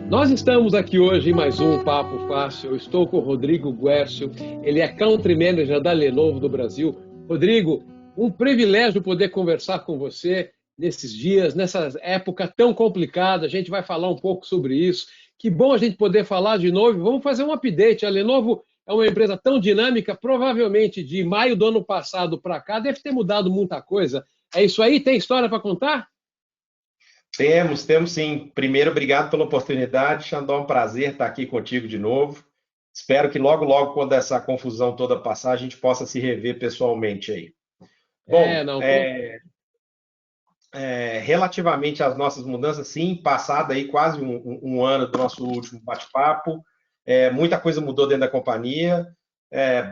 Nós estamos aqui hoje em mais um Papo Fácil. Eu estou com o Rodrigo Guercio, ele é Country Manager da Lenovo do Brasil. Rodrigo, um privilégio poder conversar com você nesses dias, nessa época tão complicada. A gente vai falar um pouco sobre isso. Que bom a gente poder falar de novo. Vamos fazer um update. A Lenovo é uma empresa tão dinâmica, provavelmente de maio do ano passado para cá deve ter mudado muita coisa. É isso aí? Tem história para contar? Temos sim. Primeiro, obrigado pela oportunidade, Xandão. É um prazer estar aqui contigo de novo. Espero que logo, quando essa confusão toda passar, a gente possa se rever pessoalmente aí. É, Bom, não. relativamente às nossas mudanças, sim, passado aí quase um ano do nosso último bate-papo, muita coisa mudou dentro da companhia.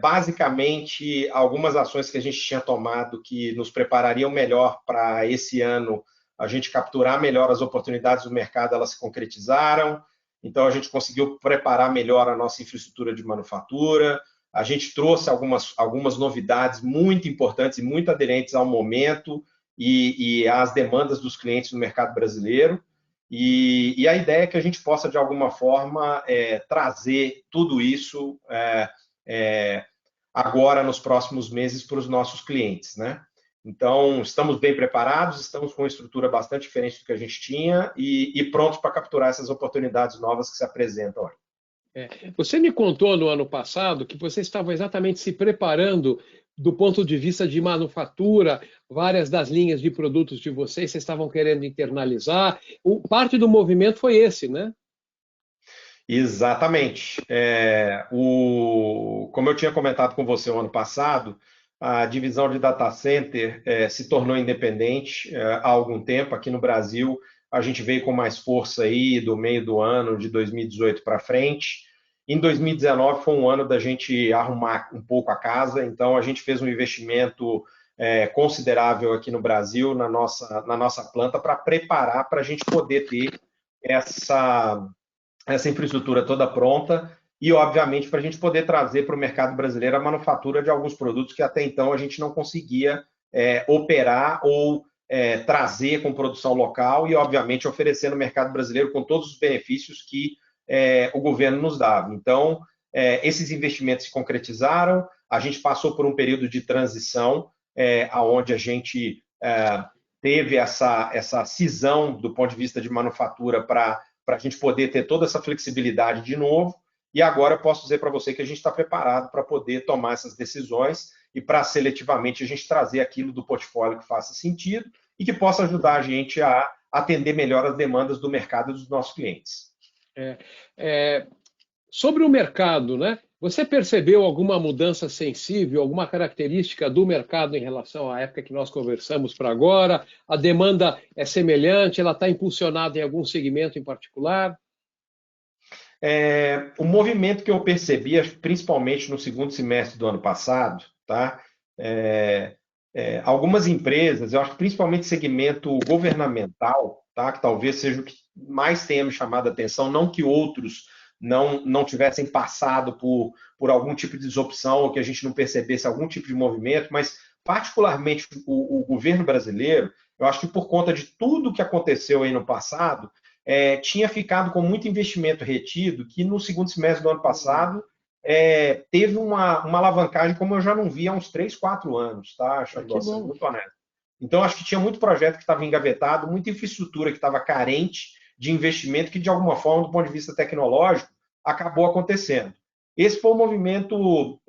Basicamente, algumas ações que a gente tinha tomado que nos preparariam melhor para esse ano, a gente capturar melhor as oportunidades do mercado, elas se concretizaram. Então, a gente conseguiu preparar melhor a nossa infraestrutura de manufatura. A gente trouxe algumas novidades muito importantes e muito aderentes ao momento e às demandas dos clientes no mercado brasileiro. E a ideia é que a gente possa, de alguma forma, trazer tudo isso é, agora, nos próximos meses, para os nossos clientes, né? Então, estamos bem preparados, estamos com uma estrutura bastante diferente do que a gente tinha e prontos para capturar essas oportunidades novas que se apresentam aí. Você me contou no ano passado que você estava exatamente se preparando do ponto de vista de manufatura, várias das linhas de produtos de vocês estavam querendo internalizar. Parte do movimento foi esse, né? Exatamente. Como eu tinha comentado com você o ano passado, a divisão de data center se tornou independente há algum tempo. Aqui no Brasil, a gente veio com mais força aí do meio do ano de 2018 para frente. Em 2019 foi um ano da gente arrumar um pouco a casa, então a gente fez um investimento considerável aqui no Brasil, na nossa planta, para preparar para a gente poder ter essa infraestrutura toda pronta e, obviamente, para a gente poder trazer para o mercado brasileiro a manufatura de alguns produtos que até então a gente não conseguia operar ou trazer com produção local e, obviamente, oferecer no mercado brasileiro com todos os benefícios que o governo nos dava. Então, esses investimentos se concretizaram, a gente passou por um período de transição, onde a gente teve essa cisão do ponto de vista de manufatura para a gente poder ter toda essa flexibilidade de novo. E agora eu posso dizer para você que a gente está preparado para poder tomar essas decisões e para seletivamente a gente trazer aquilo do portfólio que faça sentido e que possa ajudar a gente a atender melhor as demandas do mercado e dos nossos clientes. É, é, Sobre o mercado, né? Você percebeu alguma mudança sensível, alguma característica do mercado em relação à época que nós conversamos para agora? A demanda é semelhante? Ela está impulsionada em algum segmento em particular? O movimento que eu percebi, principalmente no segundo semestre do ano passado, tá? Algumas empresas, eu acho que principalmente segmento governamental, tá? Que talvez seja o que mais tenha me chamado a atenção, não que outros não tivessem passado por algum tipo de desopção ou que a gente não percebesse algum tipo de movimento, mas particularmente o governo brasileiro, eu acho que por conta de tudo que aconteceu aí no passado, tinha ficado com muito investimento retido, que no segundo semestre do ano passado teve uma alavancagem como eu já não vi há uns 3, 4 anos, tá, Que Xandó, sendo bom. muito honesto. Então, acho que tinha muito projeto que estava engavetado, muita infraestrutura que estava carente de investimento, que de alguma forma, do ponto de vista tecnológico, acabou acontecendo. Esse foi um movimento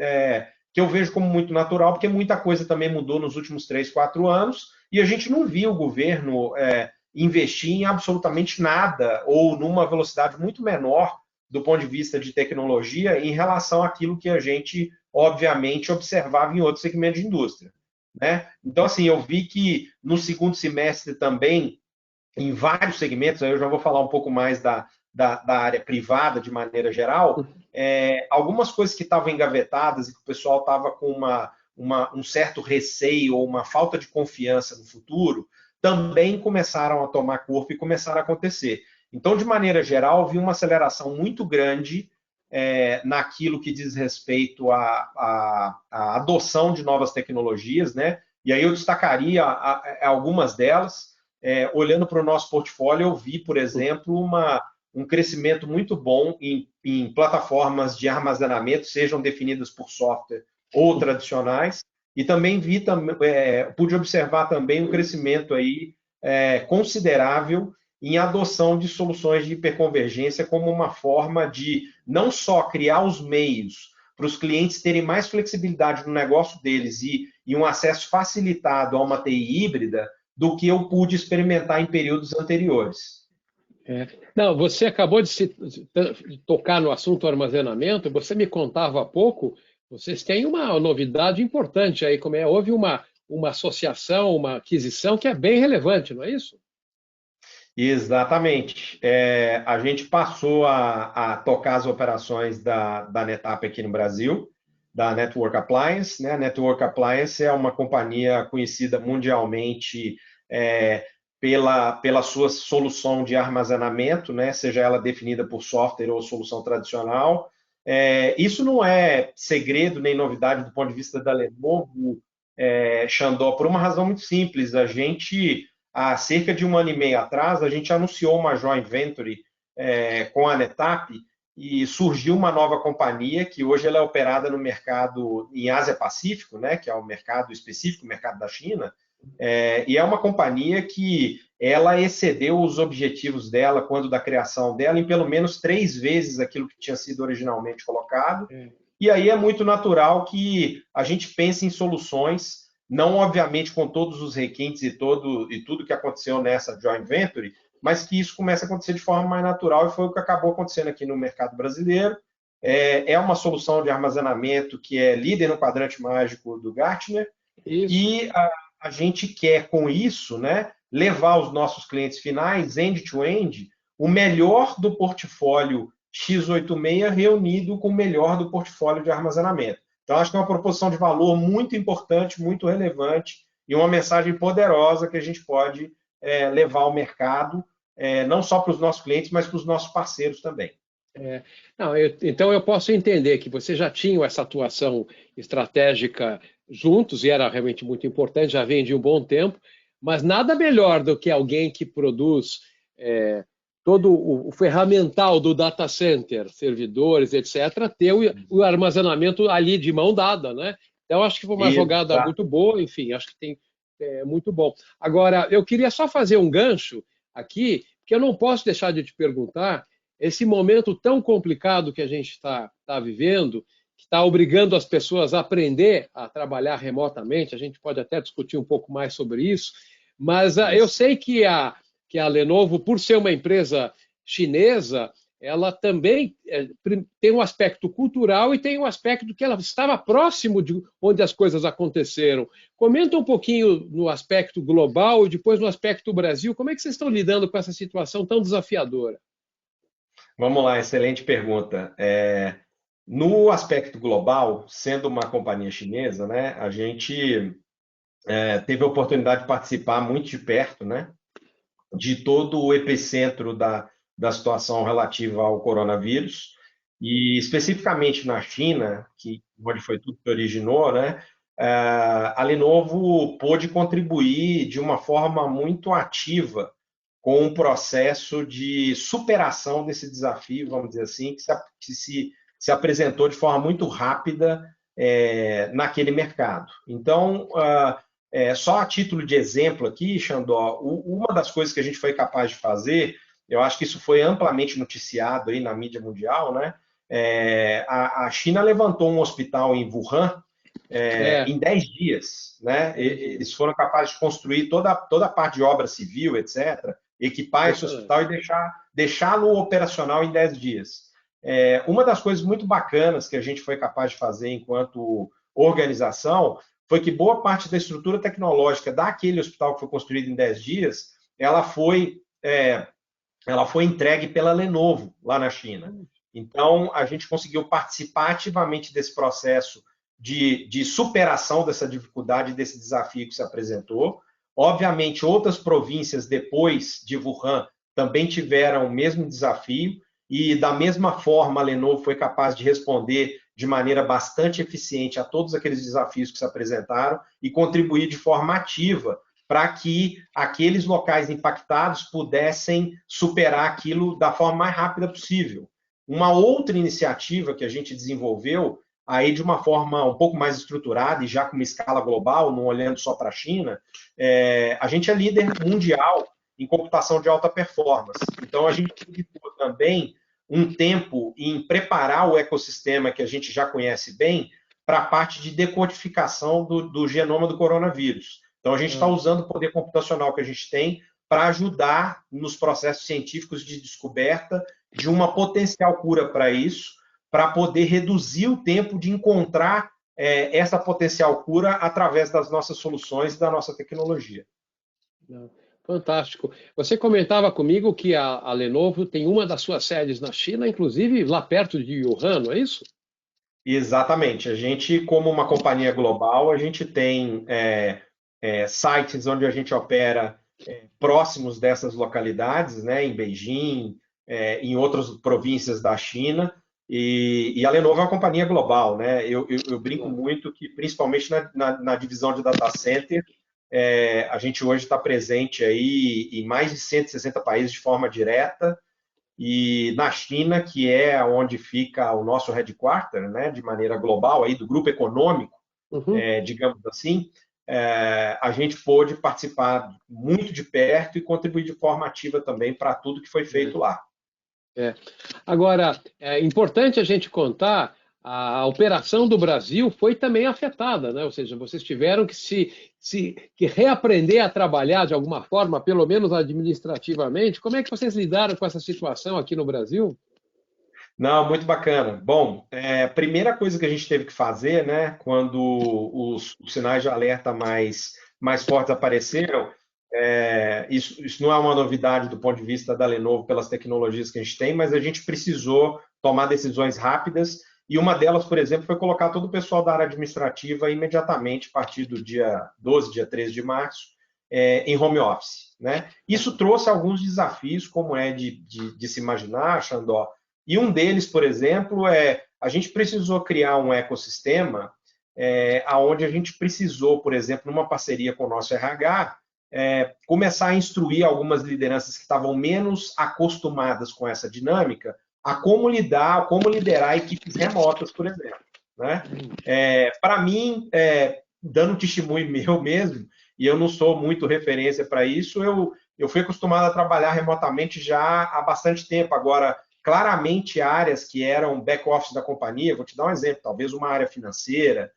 que eu vejo como muito natural, porque muita coisa também mudou nos últimos 3, 4 anos, e a gente não viu o governo investir em absolutamente nada, ou numa velocidade muito menor do ponto de vista de tecnologia em relação àquilo que a gente, obviamente, observava em outros segmentos de indústria, né? Então, assim, eu vi que no segundo semestre também, em vários segmentos, aí eu já vou falar um pouco mais da área privada de maneira geral, algumas coisas que estavam engavetadas e que o pessoal estava com um certo receio ou uma falta de confiança no futuro, também começaram a tomar corpo e começaram a acontecer. Então, de maneira geral, vi uma aceleração muito grande naquilo que diz respeito à adoção de novas tecnologias, né? E aí eu destacaria algumas delas. Olhando para o nosso portfólio, eu vi, por exemplo, um crescimento muito bom em plataformas de armazenamento, sejam definidas por software ou tradicionais, e também pude observar também um crescimento aí, considerável em adoção de soluções de hiperconvergência como uma forma de não só criar os meios para os clientes terem mais flexibilidade no negócio deles e um acesso facilitado a uma TI híbrida do que eu pude experimentar em períodos anteriores. Não, você acabou de tocar no assunto armazenamento, você me contava há pouco, vocês têm uma novidade importante aí, houve uma associação, uma aquisição que é bem relevante, não é isso? Exatamente. A gente passou a tocar as operações da NetApp aqui no Brasil, da Network Appliance, né? A Network Appliance é uma companhia conhecida mundialmente pela sua solução de armazenamento, né? Seja ela definida por software ou solução tradicional. Isso não é segredo nem novidade do ponto de vista da Lenovo, Xandó, por uma razão muito simples. Há cerca de 1 ano e meio atrás, a gente anunciou uma joint venture com a NetApp e surgiu uma nova companhia que hoje ela é operada no mercado em Ásia-Pacífico, né, que é o mercado específico, o mercado da China, e é uma companhia que ela excedeu os objetivos dela quando da criação dela em pelo menos 3 vezes aquilo que tinha sido originalmente colocado. E aí é muito natural que a gente pense em soluções, não obviamente com todos os requintes e tudo que aconteceu nessa joint venture, mas que isso comece a acontecer de forma mais natural, e foi o que acabou acontecendo aqui no mercado brasileiro. É uma solução de armazenamento que é líder no quadrante mágico do Gartner, e a gente quer, com isso, né, levar aos nossos clientes finais, end-to-end, o melhor do portfólio x86 reunido com o melhor do portfólio de armazenamento. Então, acho que é uma proposição de valor muito importante, muito relevante, e uma mensagem poderosa que a gente pode levar ao mercado, não só para os nossos clientes, mas para os nossos parceiros também. Então, eu posso entender que vocês já tinham essa atuação estratégica juntos, e era realmente muito importante, já vem de um bom tempo, mas nada melhor do que alguém que produz todo o ferramental do data center, servidores, etc., ter o armazenamento ali de mão dada, né? Então, acho que foi uma jogada muito boa, enfim, acho que muito bom. Agora, eu queria só fazer um gancho aqui, que eu não posso deixar de te perguntar, esse momento tão complicado que a gente está vivendo, que está obrigando as pessoas a aprender a trabalhar remotamente, a gente pode até discutir um pouco mais sobre isso, mas eu sei que a Lenovo, por ser uma empresa chinesa, ela também tem um aspecto cultural e tem um aspecto que ela estava próximo de onde as coisas aconteceram. Comenta um pouquinho no aspecto global e depois no aspecto Brasil. Como é que vocês estão lidando com essa situação tão desafiadora? Vamos lá, excelente pergunta. No aspecto global, sendo uma companhia chinesa, né, a gente teve a oportunidade de participar muito de perto, né, de todo o epicentro da situação relativa ao coronavírus, e especificamente na China, onde foi tudo que originou, né, a Lenovo pôde contribuir de uma forma muito ativa com um processo de superação desse desafio, vamos dizer assim, que se apresentou de forma muito rápida naquele mercado. Então, só a título de exemplo aqui, Xandó, uma das coisas que a gente foi capaz de fazer, eu acho que isso foi amplamente noticiado aí na mídia mundial, né? A China levantou um hospital em Wuhan em 10 dias, né? Eles foram capazes de construir toda a parte de obra civil, etc., equipar esse hospital e deixá-lo operacional em 10 dias. Uma das coisas muito bacanas que a gente foi capaz de fazer enquanto organização foi que boa parte da estrutura tecnológica daquele hospital que foi construído em 10 dias, ela foi entregue pela Lenovo, lá na China. Então, a gente conseguiu participar ativamente desse processo de superação dessa dificuldade, desse desafio que se apresentou. Obviamente, outras províncias depois de Wuhan também tiveram o mesmo desafio, e da mesma forma a Lenovo foi capaz de responder de maneira bastante eficiente a todos aqueles desafios que se apresentaram e contribuir de forma ativa para que aqueles locais impactados pudessem superar aquilo da forma mais rápida possível. Uma outra iniciativa que a gente desenvolveu, aí de uma forma um pouco mais estruturada e já com uma escala global, não olhando só para a China, a gente é líder mundial em computação de alta performance. Então, a gente dedicou também um tempo em preparar o ecossistema que a gente já conhece bem para a parte de decodificação do genoma do coronavírus. Então, a gente está usando o poder computacional que a gente tem para ajudar nos processos científicos de descoberta de uma potencial cura para isso, para poder reduzir o tempo de encontrar essa potencial cura através das nossas soluções e da nossa tecnologia. Fantástico. Você comentava comigo que a Lenovo tem uma das suas sedes na China, inclusive lá perto de Wuhan, não é isso? Exatamente. A gente, como uma companhia global, a gente tem sites onde a gente opera próximos dessas localidades, né, em Beijing, em outras províncias da China, e a Lenovo é uma companhia global, né? Eu brinco muito que, principalmente na divisão de data center, a gente hoje está presente aí em mais de 160 países de forma direta, e na China, que é onde fica o nosso headquarter, né, de maneira global, aí, do grupo econômico, digamos assim, a gente pôde participar muito de perto e contribuir de forma ativa também para tudo que foi feito lá. Agora, é importante a gente contar, a operação do Brasil foi também afetada, né? Ou seja, vocês tiveram que reaprender a trabalhar de alguma forma, pelo menos administrativamente. Como é que vocês lidaram com essa situação aqui no Brasil? Não, muito bacana. Bom, a primeira coisa que a gente teve que fazer, né, quando os sinais de alerta mais fortes apareceram, isso não é uma novidade do ponto de vista da Lenovo pelas tecnologias que a gente tem, mas a gente precisou tomar decisões rápidas e uma delas, por exemplo, foi colocar todo o pessoal da área administrativa imediatamente, a partir do dia 12, dia 13 de março, em home office, né? Isso trouxe alguns desafios, como é de se imaginar, Xandó, e um deles, por exemplo, a gente precisou criar um ecossistema onde a gente precisou, por exemplo, numa parceria com o nosso RH, começar a instruir algumas lideranças que estavam menos acostumadas com essa dinâmica a como lidar, como liderar equipes remotas, por exemplo, né? Para mim, dando testemunho meu mesmo, e eu não sou muito referência para isso, eu fui acostumado a trabalhar remotamente já há bastante tempo. Agora, claramente, áreas que eram back-office da companhia, vou te dar um exemplo, talvez uma área financeira,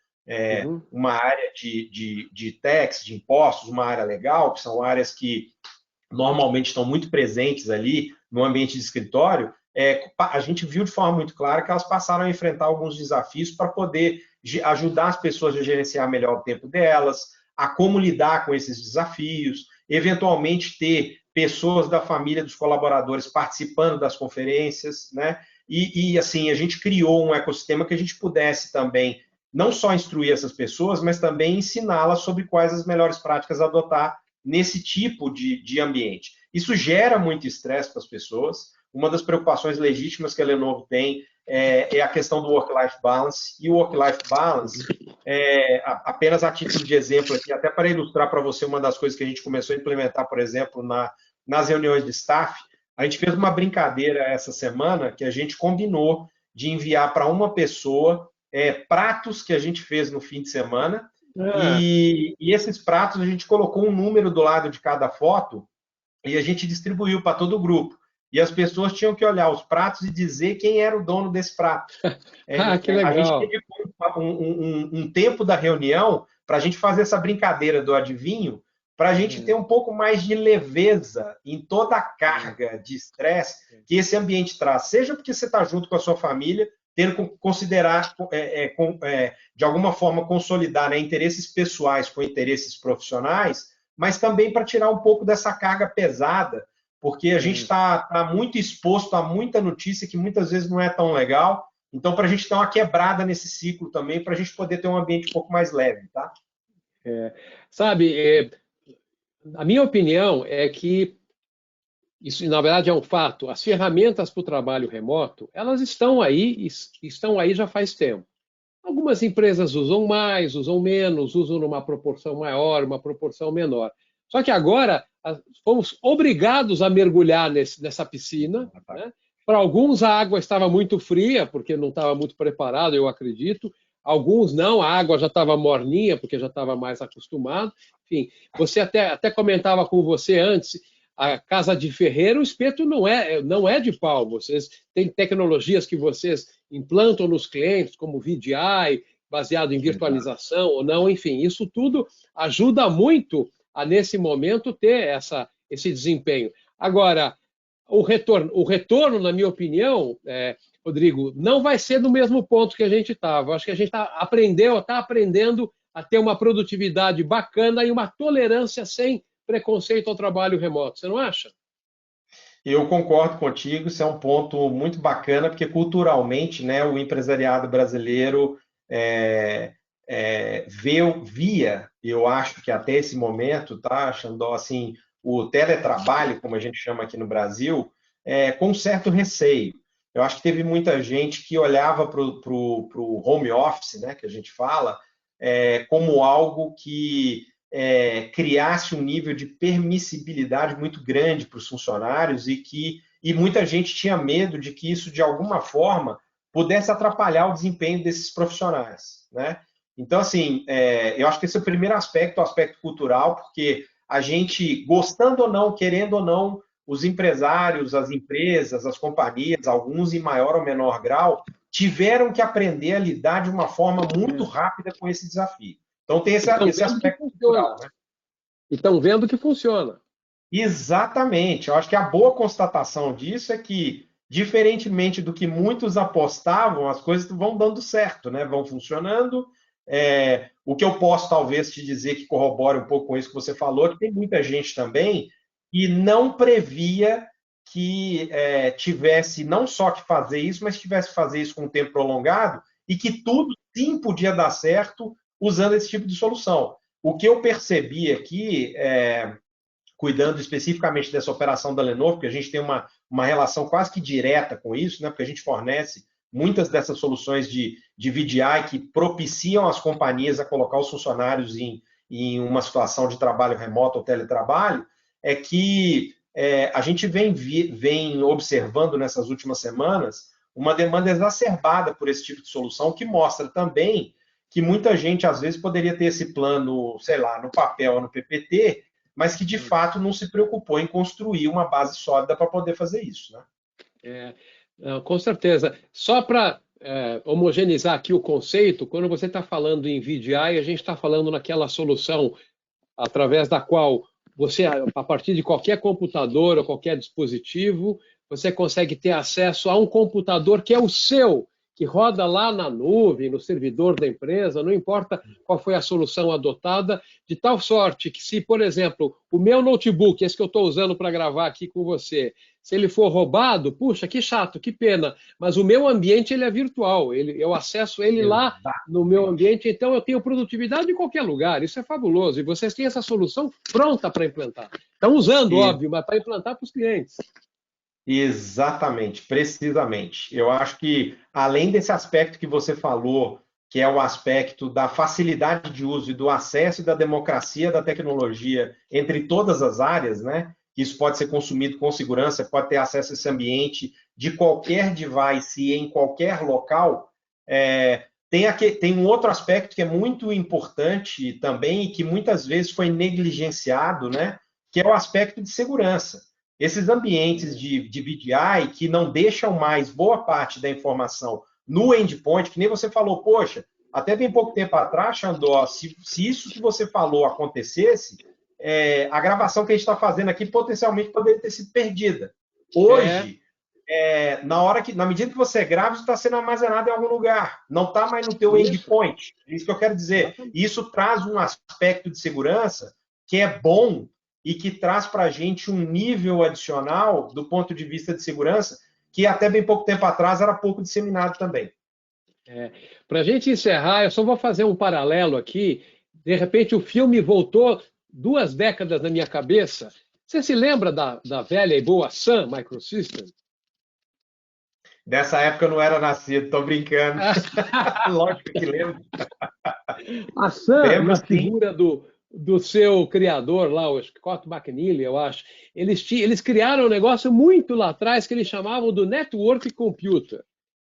uma área de tax, de impostos, uma área legal, que são áreas que normalmente estão muito presentes ali no ambiente de escritório, a gente viu de forma muito clara que elas passaram a enfrentar alguns desafios para poder ajudar as pessoas a gerenciar melhor o tempo delas, a como lidar com esses desafios, eventualmente ter pessoas da família dos colaboradores participando das conferências, né? E assim, a gente criou um ecossistema que a gente pudesse também não só instruir essas pessoas, mas também ensiná-las sobre quais as melhores práticas adotar nesse tipo de ambiente. Isso gera muito estresse para as pessoas. Uma das preocupações legítimas que a Lenovo tem é a questão do work-life balance. E o work-life balance, apenas a título de exemplo aqui, até para ilustrar para você uma das coisas que a gente começou a implementar, por exemplo, nas reuniões de staff, a gente fez uma brincadeira essa semana que a gente combinou de enviar para uma pessoa pratos que a gente fez no fim de semana, e esses pratos a gente colocou um número do lado de cada foto e a gente distribuiu para todo o grupo. E as pessoas tinham que olhar os pratos e dizer quem era o dono desse prato. Que legal. A gente teve um tempo da reunião para a gente fazer essa brincadeira do adivinho, para a gente ter um pouco mais de leveza em toda a carga de estresse que esse ambiente traz. Seja porque você está junto com a sua família, tendo que considerar, de alguma forma, consolidar, né, interesses pessoais com interesses profissionais, mas também para tirar um pouco dessa carga pesada, porque a gente está muito exposto a muita notícia que muitas vezes não é tão legal. Então, para a gente dar uma quebrada nesse ciclo também, para a gente poder ter um ambiente um pouco mais leve, tá? Sabe, a minha opinião é que isso, na verdade, é um fato. As ferramentas para o trabalho remoto, elas estão aí já faz tempo. Algumas empresas usam mais, usam menos, usam numa proporção maior, uma proporção menor. Só que agora fomos obrigados a mergulhar nessa piscina, né? Para alguns a água estava muito fria, porque não estava muito preparado, eu acredito. Alguns não, a água já estava morninha, porque já estava mais acostumado. Enfim, você até comentava com você antes, a casa de ferreiro, o espeto não é de pau. Vocês têm tecnologias que vocês implantam nos clientes, como VDI, baseado em virtualização ou não, enfim, isso tudo ajuda muito a, nesse momento, ter esse desempenho. Agora, o retorno, na minha opinião, Rodrigo, não vai ser no mesmo ponto que a gente estava. Acho que a gente está aprendendo a ter uma produtividade bacana e uma tolerância sem preconceito ao trabalho remoto. Você não acha? Eu concordo contigo, isso é um ponto muito bacana, porque culturalmente, né, o empresariado brasileiro via, eu acho que até esse momento, tá, Xandó, assim, o teletrabalho, como a gente chama aqui no Brasil, com um certo receio. Eu acho que teve muita gente que olhava para o home office, né, que a gente fala, como algo que criasse um nível de permissibilidade muito grande para os funcionários e muita gente tinha medo de que isso, de alguma forma, pudesse atrapalhar o desempenho desses profissionais, né? Então, assim, eu acho que esse é o primeiro aspecto, o aspecto cultural, porque a gente, gostando ou não, querendo ou não, os empresários, as empresas, as companhias, alguns em maior ou menor grau, tiveram que aprender a lidar de uma forma muito rápida com esse desafio. Então tem esse Vendo que aspecto cultural, funciona. né? E estão vendo que funciona. Exatamente. Eu acho que a boa constatação disso é que, diferentemente do que muitos apostavam, as coisas vão dando certo, né? Vão funcionando. O que eu posso talvez te dizer que corrobore um pouco com isso que você falou, é que tem muita gente também que não previa que tivesse não só que fazer isso, mas tivesse que fazer isso com um tempo prolongado e que tudo sim podia dar certo usando esse tipo de solução. O que eu percebi aqui, cuidando especificamente dessa operação da Lenovo, porque a gente tem uma relação quase que direta com isso, né? Porque a gente fornece muitas dessas soluções de VDI que propiciam as companhias a colocar os funcionários em uma situação de trabalho remoto ou teletrabalho, é que a gente vem observando nessas últimas semanas uma demanda exacerbada por esse tipo de solução, que mostra também que muita gente, às vezes, poderia ter esse plano, sei lá, no papel ou no PPT, mas que de fato não se preocupou em construir uma base sólida para poder fazer isso, né? Não, com certeza. Só para homogeneizar aqui o conceito, quando você está falando em VDI, a gente está falando naquela solução através da qual você, a partir de qualquer computador ou qualquer dispositivo, você consegue ter acesso a um computador que é o seu, que roda lá na nuvem, no servidor da empresa, não importa qual foi a solução adotada, de tal sorte que se, por exemplo, o meu notebook, esse que eu estou usando para gravar aqui com você, se ele for roubado, puxa, que chato, que pena, mas o meu ambiente ele é virtual, eu acesso ele lá no meu ambiente, então eu tenho produtividade em qualquer lugar, isso é fabuloso, e vocês têm essa solução pronta para implantar. Estão usando, E, óbvio, mas para implantar para os clientes. exatamente, precisamente. Eu acho que, além desse aspecto que você falou, que é o aspecto da facilidade de uso e do acesso e da democracia da tecnologia entre todas as áreas, né? Isso pode ser consumido com segurança, pode ter acesso a esse ambiente de qualquer device e em qualquer local. Tem um outro aspecto que é muito importante também e que muitas vezes foi negligenciado, né? Que é o aspecto de segurança. Esses ambientes de VDI que não deixam mais boa parte da informação no endpoint, que nem você falou, poxa, até bem pouco tempo atrás, Xandó, se isso que você falou acontecesse, a gravação que a gente está fazendo aqui potencialmente poderia ter sido perdida. Hoje, na medida que você grava, isso está sendo armazenado em algum lugar. Não está mais no teu endpoint. É isso que eu quero dizer. Exatamente. Isso traz um aspecto de segurança que é bom e que traz para a gente um nível adicional do ponto de vista de segurança que até bem pouco tempo atrás era pouco disseminado também. Para a gente encerrar, eu só vou fazer um paralelo aqui. De repente, o filme voltou 2 décadas na minha cabeça. Você se lembra da velha e boa Sun Microsystems? Dessa época eu não era nascido, estou brincando. Lógico que lembro. A Sun, Lembro na sim. figura do do seu criador lá, o Scott McNealy, eu acho. Eles criaram um negócio muito lá atrás que eles chamavam do Network Computer.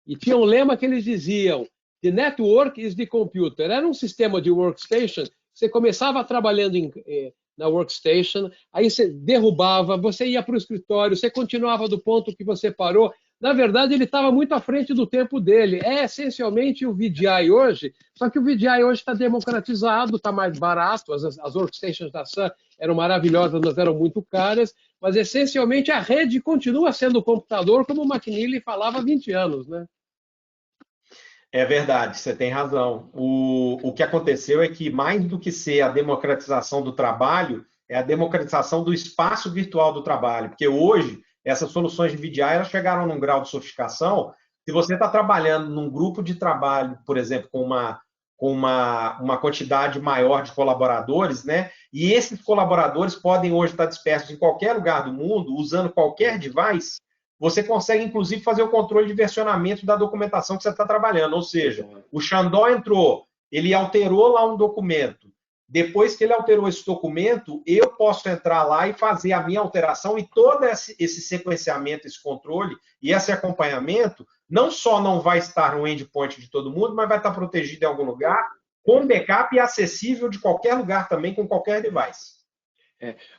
E tinha um lema que eles diziam: The network is the computer. Era um sistema de workstation. Você começava trabalhando na workstation, aí você derrubava, você ia para o escritório, você continuava do ponto que você parou. Na verdade, ele estava muito à frente do tempo dele. É essencialmente o VDI hoje, só que o VDI hoje está democratizado, está mais barato. As workstations da Sun eram maravilhosas, mas eram muito caras. Mas, essencialmente, a rede continua sendo o computador, como o McNealy falava há 20 anos, né? É verdade, você tem razão. O que aconteceu é que, mais do que ser a democratização do trabalho, é a democratização do espaço virtual do trabalho. Porque hoje, essas soluções de VDI elas chegaram num grau de sofisticação. Se você está trabalhando num grupo de trabalho, por exemplo, com uma quantidade maior de colaboradores, né? E esses colaboradores podem hoje estar dispersos em qualquer lugar do mundo, usando qualquer device. Você consegue, inclusive, fazer o controle de versionamento da documentação que você está trabalhando. Ou seja, o Xandó entrou, ele alterou lá um documento. Depois que ele alterou esse documento, eu posso entrar lá e fazer a minha alteração, e todo esse sequenciamento, esse controle e esse acompanhamento, não só não vai estar no endpoint de todo mundo, mas vai estar protegido em algum lugar, com backup e acessível de qualquer lugar também, com qualquer device.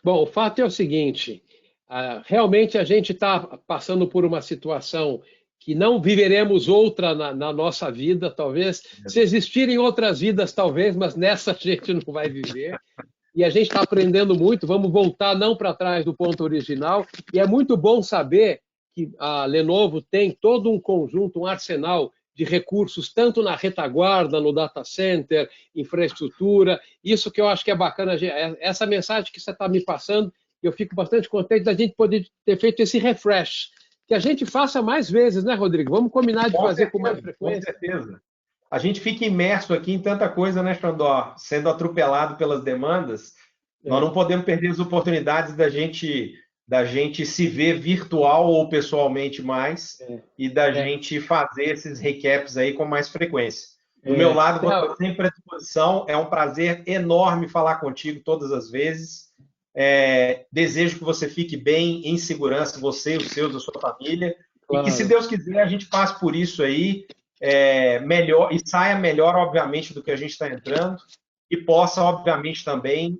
Bom, o fato é o seguinte: realmente a gente está passando por uma situação que não viveremos outra na nossa vida, talvez. Se existirem outras vidas, talvez, mas nessa a gente não vai viver. E a gente está aprendendo muito, vamos voltar não para trás do ponto original. E é muito bom saber que a Lenovo tem todo um conjunto, um arsenal de recursos, tanto na retaguarda, no data center, infraestrutura. Isso que eu acho que é bacana, essa mensagem que você está me passando, eu fico bastante contente da gente poder ter feito esse refresh. Que a gente faça mais vezes, né, Rodrigo? Vamos combinar de fazer com mais frequência. Com certeza. A gente fica imerso aqui em tanta coisa, né, Xandó? Sendo atropelado pelas demandas, nós não podemos perder as oportunidades da gente se ver virtual ou pessoalmente mais e da gente fazer esses recaps aí com mais frequência. Do meu lado, vou estar sempre à disposição. É um prazer enorme falar contigo todas as vezes. Desejo que você fique bem, em segurança, você, os seus, a sua família, e que, se Deus quiser, a gente passe por isso aí melhor e saia melhor, obviamente, do que a gente está entrando, e possa, obviamente, também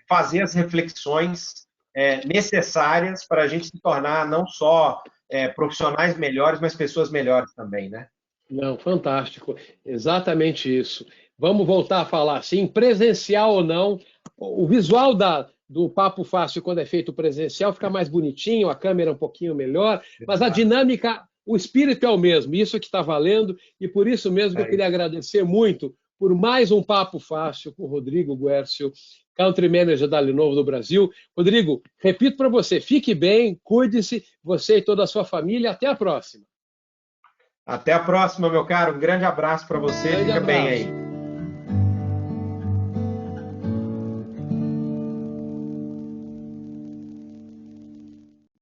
fazer as reflexões necessárias para a gente se tornar não só profissionais melhores, mas pessoas melhores também, né? Não, fantástico. Exatamente isso. Vamos voltar a falar assim, presencial ou não. O visual do Papo Fácil, quando é feito presencial, fica mais bonitinho, a câmera um pouquinho melhor, mas a dinâmica, o espírito é o mesmo, isso que está valendo, e por isso mesmo que eu queria agradecer muito por mais um Papo Fácil com o Rodrigo Guercio, Country Manager da Lenovo do Brasil. Rodrigo, repito para você, fique bem, cuide-se, você e toda a sua família, até a próxima. Até a próxima, meu caro, um grande abraço para você, fica bem aí.